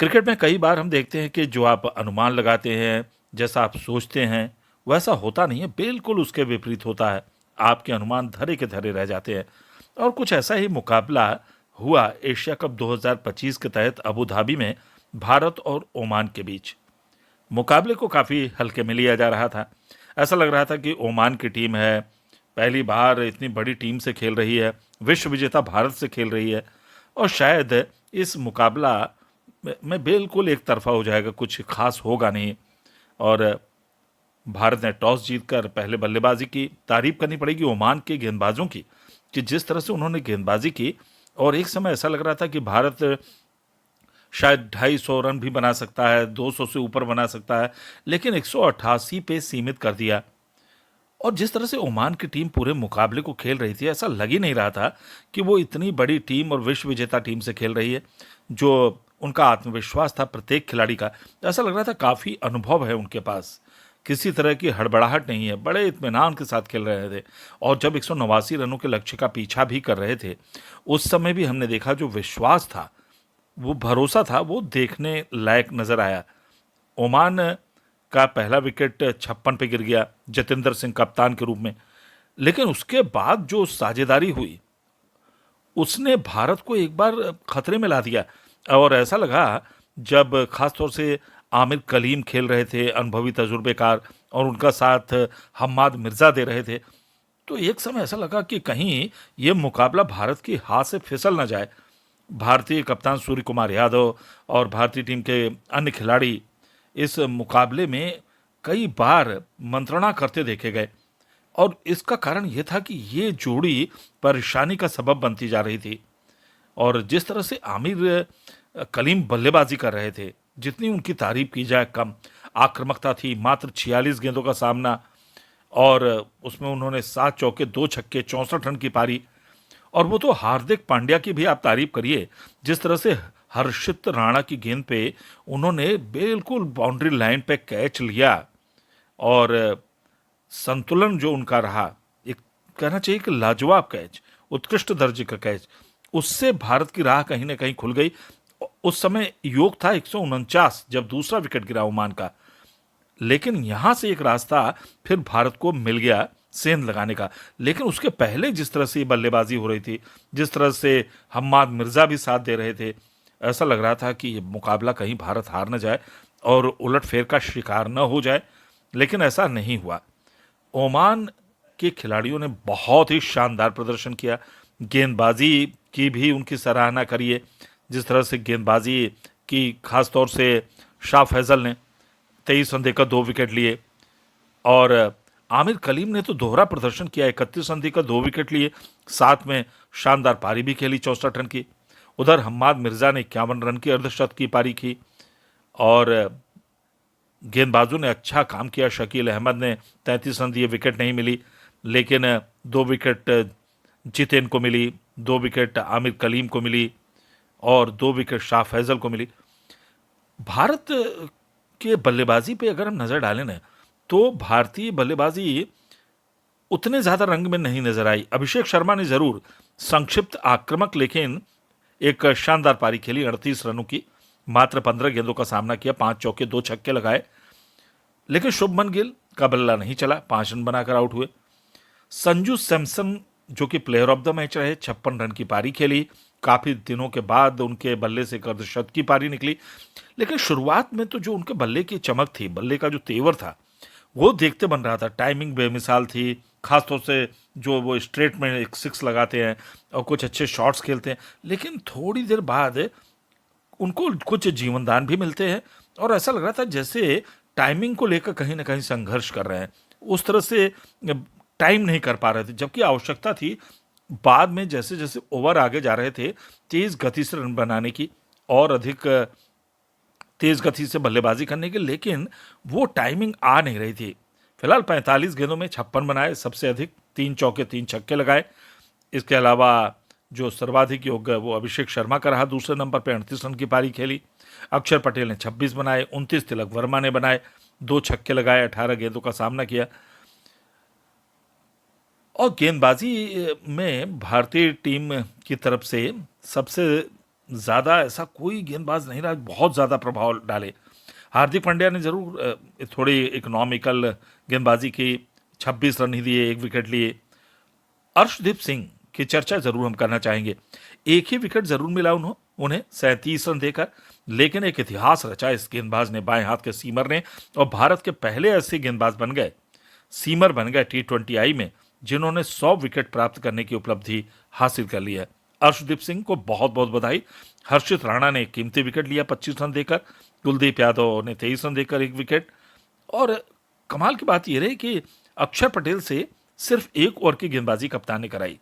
Cricket में कई बार हम देखते हैं कि जो आप अनुमान लगाते हैं, जैसा आप सोचते हैं, वैसा होता नहीं है, बिल्कुल उसके विपरीत होता है। आपके अनुमान धरे के धरे रह जाते हैं और कुछ ऐसा ही मुकाबला हुआ एशिया कप 2025 के तहत अबू धाबी में भारत और ओमान के बीच। मुकाबले को काफ़ी हल्के में लिया जा रहा था। ऐसा लग रहा था कि ओमान की टीम है, पहली बार इतनी बड़ी टीम से खेल रही है, विश्व विजेता भारत से खेल रही है और शायद इस मुकाबला में बिल्कुल एक तरफा हो जाएगा, कुछ खास होगा नहीं। और भारत ने टॉस जीतकर पहले बल्लेबाजी की। तारीफ करनी पड़ेगी ओमान के गेंदबाजों की कि जिस तरह से उन्होंने गेंदबाजी की और एक समय ऐसा लग रहा था कि भारत शायद 250 रन भी बना सकता है, 200 से ऊपर बना सकता है, लेकिन 188 पे सीमित कर दिया। और जिस तरह से ओमान की टीम पूरे मुकाबले को खेल रही थी, ऐसा लग ही नहीं रहा था कि वो इतनी बड़ी टीम और विश्व विजेता टीम से खेल रही है। जो उनका आत्मविश्वास था प्रत्येक खिलाड़ी का, ऐसा लग रहा था काफ़ी अनुभव है उनके पास, किसी तरह की हड़बड़ाहट नहीं है, बड़े इत्मीनान के साथ खेल रहे थे। और जब 189 रनों के लक्ष्य का पीछा भी कर रहे थे, उस समय भी हमने देखा जो विश्वास था, वो भरोसा था, वो देखने लायक नजर आया। ओमान का पहला विकेट 56 पे गिर गया जतेंद्र सिंह कप्तान के रूप में, लेकिन उसके बाद जो साझेदारी हुई उसने भारत को एक बार खतरे में ला दिया। और ऐसा लगा जब खास तौर से आमिर कलीम खेल रहे थे, अनुभवी तजुर्बेकार, और उनका साथ हम्माद मिर्जा दे रहे थे, तो एक समय ऐसा लगा कि कहीं ये मुकाबला भारत की हाथ से फिसल ना जाए। भारतीय कप्तान सूर्य कुमार यादव और भारतीय टीम के अन्य खिलाड़ी इस मुकाबले में कई बार मंत्रणा करते देखे गए और इसका कारण यह था कि ये जोड़ी परेशानी का सबब बनती जा रही थी। और जिस तरह से आमिर कलीम बल्लेबाजी कर रहे थे, जितनी उनकी तारीफ की जाए कम। आक्रामकता थी, मात्र 46 गेंदों का सामना और उसमें उन्होंने 7 चौके 2 छक्के 64 रन की पारी। और वो तो हार्दिक पांड्या की भी आप तारीफ करिए, जिस तरह से हर्षित राणा की गेंद पे उन्होंने बिल्कुल बाउंड्री लाइन पे कैच लिया और संतुलन जो उनका रहा, एक कहना चाहिए कि लाजवाब कैच, उत्कृष्ट दर्जे का कैच, उससे भारत की राह कहीं ना कहीं खुल गई। उस समय योग था 149 जब दूसरा विकेट गिरा ओमान का, लेकिन यहां से एक रास्ता फिर भारत को मिल गया सेंध लगाने का। लेकिन उसके पहले जिस तरह से ये बल्लेबाजी हो रही थी, जिस तरह से हम्माद मिर्जा भी साथ दे रहे थे, ऐसा लग रहा था कि ये मुकाबला कहीं भारत हार न जाए और उलटफेर का शिकार न हो जाए, लेकिन ऐसा नहीं हुआ। ओमान के खिलाड़ियों ने बहुत ही शानदार प्रदर्शन किया। गेंदबाजी की भी उनकी सराहना करिए, जिस तरह से गेंदबाजी की, खास तौर से शाह फैजल ने 23 रन देकर 2 विकेट लिए और आमिर कलीम ने तो दोहरा प्रदर्शन किया, 31 रन देकर 2 विकेट लिए, साथ में शानदार पारी भी खेली 64 रन की। उधर हम्माद मिर्जा ने 51 रन की अर्धशतक की पारी की और गेंदबाजों ने अच्छा काम किया। शकील अहमद ने 33 रन दिए, विकेट नहीं मिली, लेकिन 2 विकेट जितेन को मिली, 2 विकेट आमिर कलीम को मिली और 2 विकेट शाह फैजल को मिली। भारत के बल्लेबाजी पे अगर हम नजर डालें ना, तो भारतीय बल्लेबाजी उतने ज्यादा रंग में नहीं नजर आई। अभिषेक शर्मा ने जरूर संक्षिप्त आक्रामक लेकिन एक शानदार पारी खेली 38 रनों की, मात्र 15 गेंदों का सामना किया, 5 चौके 2 छक्के लगाए, लेकिन शुभमन गिल का बल्ला नहीं चला, 5 रन बनाकर आउट हुए। संजू सैमसन जो कि प्लेयर ऑफ द मैच रहे, 56 रन की पारी खेली, काफी दिनों के बाद उनके बल्ले से एक अर्धशतक की पारी निकली। लेकिन शुरुआत में तो जो उनके बल्ले की चमक थी, बल्ले का जो तेवर था, वो देखते बन रहा था। टाइमिंग बेमिसाल थी, खासतौर से जो वो स्ट्रेट में एक सिक्स लगाते हैं और कुछ अच्छे शॉट्स खेलते हैं, लेकिन थोड़ी देर बाद उनको कुछ जीवनदान भी मिलते हैं और ऐसा लग रहा था जैसे टाइमिंग को लेकर कहीं ना कहीं संघर्ष कर रहे हैं, उस तरह से टाइम नहीं कर पा रहे थे, जबकि आवश्यकता थी बाद में जैसे जैसे ओवर आगे जा रहे थे तेज गति से रन बनाने की और अधिक तेज गति से बल्लेबाजी करने की, लेकिन वो टाइमिंग आ नहीं रही थी। फिलहाल 45 गेंदों में 56 बनाए, सबसे अधिक 3 चौके 3 छक्के लगाए। इसके अलावा जो सर्वाधिक योग है वो अभिषेक शर्मा का रहा, दूसरे नंबर पर 38 रन की पारी खेली। अक्षर पटेल ने 26 बनाए, 29 तिलक वर्मा ने बनाए, 2 छक्के लगाए, 18 गेंदों का सामना किया। और गेंदबाजी में भारतीय टीम की तरफ से सबसे ज़्यादा ऐसा कोई गेंदबाज नहीं रहा बहुत ज़्यादा प्रभाव डाले। हार्दिक पांड्या ने ज़रूर थोड़ी इकोनॉमिकल गेंदबाजी की, 26 रन ही दिए, 1 विकेट लिए। अर्शदीप सिंह की चर्चा ज़रूर हम करना चाहेंगे। एक ही विकेट ज़रूर मिला उन्हें 37 रन देकर, लेकिन एक इतिहास रचा इस गेंदबाज ने, बाएं हाथ के सीमर ने, और भारत के पहले ऐसे गेंदबाज बन गए, सीमर बन गए T20I में, जिन्होंने 100 विकेट प्राप्त करने की उपलब्धि हासिल कर ली है। अर्शदीप सिंह को बहुत बहुत बधाई। हर्षित राणा ने एक कीमती विकेट लिया 25 रन देकर, कुलदीप यादव ने 23 रन देकर 1 विकेट। और कमाल की बात यह रही कि अक्षर पटेल से सिर्फ 1 ओवर की गेंदबाजी कप्तान ने कराई।